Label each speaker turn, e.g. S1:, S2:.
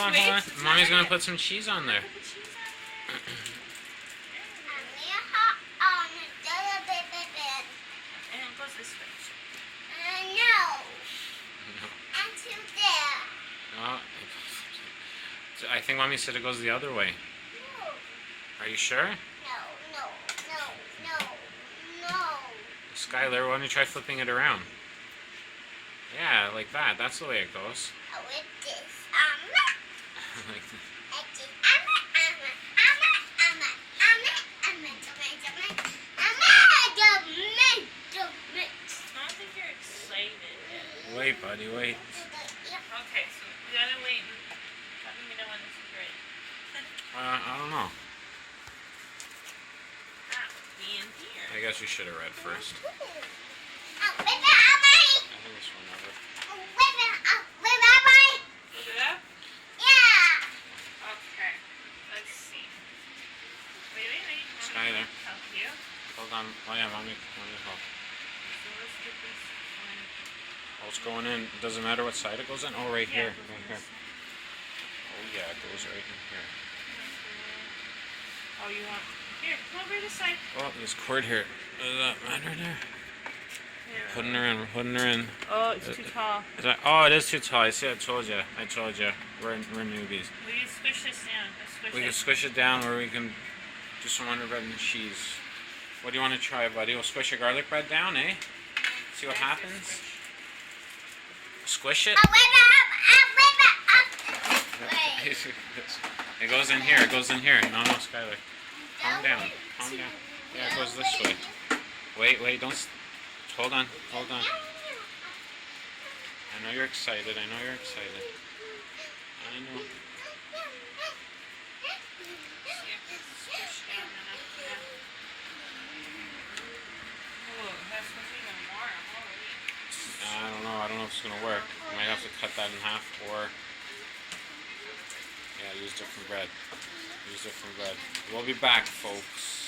S1: on, hold on. Mommy's gonna put some cheese on there.
S2: And it goes this way.
S1: No.
S2: Until there.
S1: Oh, I think Mommy said it goes the other way.
S2: No.
S1: Are you sure?
S2: No.
S1: Skylar, why don't you try flipping it around? Yeah, like that. That's the way it goes.
S2: With this.
S1: Like that.
S2: I don't think you're excited yet.
S1: Wait, buddy, wait.
S2: Okay, so we gotta wait. How do we know when this is ready?
S1: I don't know.
S2: That would be in here.
S1: I guess you should have read first. I think this one over.
S2: Look it up? Okay. Let's see. Wait.
S1: Skylar.
S2: Help you.
S1: Hold on. Oh yeah, Mommy help.
S2: So let's get this one.
S1: Oh, it's going in. It doesn't matter what side it goes in? Oh, right
S2: Yeah,
S1: here.
S2: it goes
S1: Right
S2: in
S1: here.
S2: this side.
S1: Oh yeah, it goes right in here.
S2: Oh, you want... Here, come over this side.
S1: Oh, there's cord here. Does that matter there?
S2: Here.
S1: Putting her in. We're putting her in.
S2: Oh, it's too tall.
S1: Oh, it is too tall. I see. I told you. We're newbies.
S2: We can squish this down.
S1: We can squish it down, or we can do some wonder bread and cheese. What do you want to try, buddy? We'll squish your garlic bread down, eh? See what happens. Squish it. It goes in here. It goes in here. No, Skylar. Calm down. Yeah, it goes this way. Wait. Don't. Hold on. I know you're excited. I know. I don't know if it's gonna work. I might have to cut that in half, or yeah, use different bread. We'll be back, folks.